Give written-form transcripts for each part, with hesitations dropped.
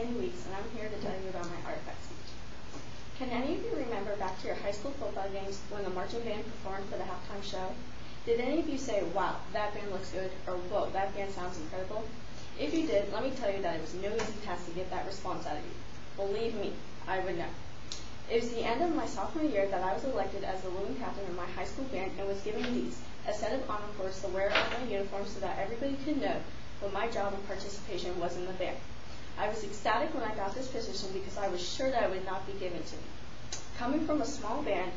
Sandy Weeks, and I'm here to tell you about my artifact speech. Can any of you remember back to your high school football games when the marching band performed for the halftime show? Did any of you say, wow, that band looks good, or whoa, that band sounds incredible? If you did, let me tell you that it was no easy task to get that response out of you. Believe me, I would know. It was the end of my sophomore year that I was elected as the Woodwind captain of my high school band and was given these, a set of honor cords to wear on my uniform so that everybody could know what my job and participation was in the band. I was ecstatic when I got this position because I was sure that it would not be given to me. Coming from a small band,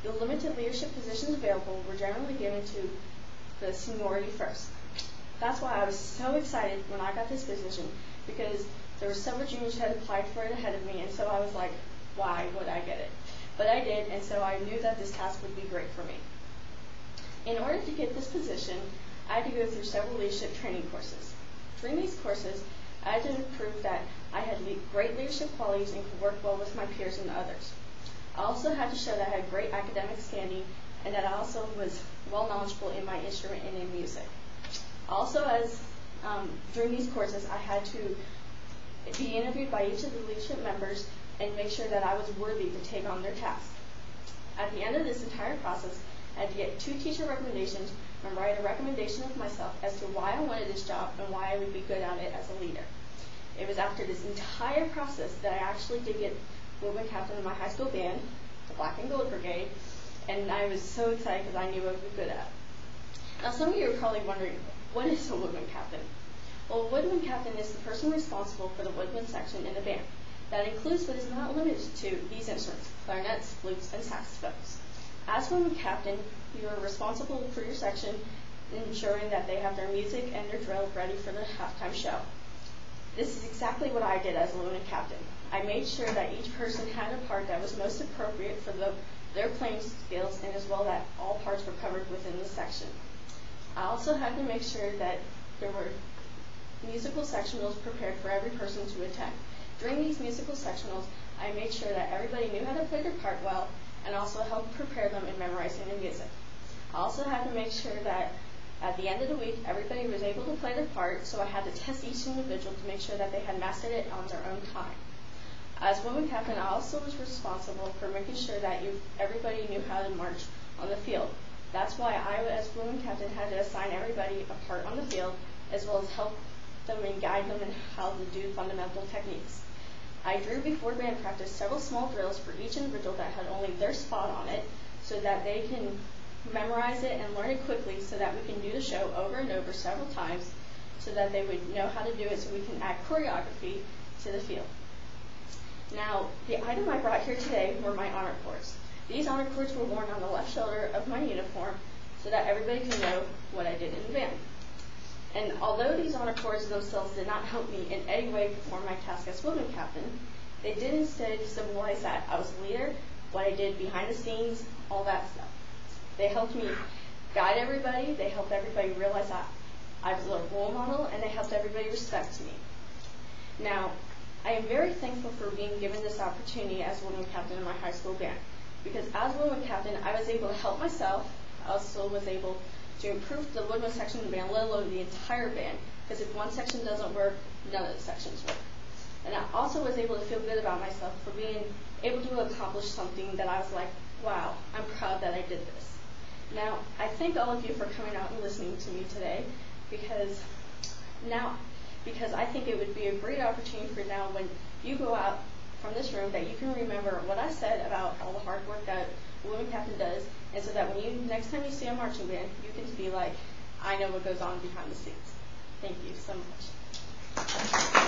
the limited leadership positions available were generally given to the seniority first. That's why I was so excited when I got this position, because there were several juniors who had applied for it ahead of me, and so I was like, why would I get it? But I did, and so I knew that this task would be great for me. In order to get this position, I had to go through several leadership training courses. During these courses, I had to prove that I had great leadership qualities and could work well with my peers and others. I also had to show that I had great academic standing and that I also was well knowledgeable in my instrument and in music. Also, during these courses, I had to be interviewed by each of the leadership members and make sure that I was worthy to take on their task. At the end of this entire process, I had to get 2 teacher recommendations and write a recommendation of myself as to why I wanted this job and why I would be good at it as a leader. It was after this entire process that I actually did get Woodwind captain of my high school band, the Black and Gold Brigade, and I was so excited because I knew I would be good at it. Now, some of you are probably wondering, what is a Woodwind captain? Well, a Woodwind captain is the person responsible for the woodwind section in the band. That includes but is not limited to these instruments: clarinets, flutes, and saxophones. As Woodwind captain, you are responsible for your section, ensuring that they have their music and their drill ready for the halftime show. This is exactly what I did as a Woodwind captain. I made sure that each person had a part that was most appropriate for their playing skills, and as well that all parts were covered within the section. I also had to make sure that there were musical sectionals prepared for every person to attend. During these musical sectionals, I made sure that everybody knew how to play their part well and also helped prepare them in memorizing the music. I also had to make sure that at the end of the week, everybody was able to play their part, so I had to test each individual to make sure that they had mastered it on their own time. As Woodwind captain, I also was responsible for making sure that everybody knew how to march on the field. That's why I, as Woodwind captain, had to assign everybody a part on the field, as well as help them and guide them in how to do fundamental techniques. I drew before band practice several small drills for each individual that had only their spot on it, so that they can memorize it and learn it quickly, so that we can do the show over and over several times, so that they would know how to do it, so we can add choreography to the field. Now, the item I brought here today were my honor cords. These honor cords were worn on the left shoulder of my uniform so that everybody could know what I did in the band. And although these honor cords themselves did not help me in any way perform my task as Woodwind captain, they did instead symbolize that I was a leader, what I did behind the scenes, all that stuff. They helped me guide everybody, they helped everybody realize that I was a role model, and they helped everybody respect me. Now, I am very thankful for being given this opportunity as Woodwind captain in my high school band, because as Woodwind captain, I was able to help myself. I also was able to improve the woodwind section of the band, let alone the entire band, because if one section doesn't work, none of the sections work. And I also was able to feel good about myself for being able to accomplish something that I was like, wow, I'm proud that I did this. Now, I thank all of you for coming out and listening to me today, because I think it would be a great opportunity for now when you go out from this room that you can remember what I said about all the hard work that a Woodwind captain does, and so that when next time you see a marching band, you can be like, I know what goes on behind the scenes. Thank you so much.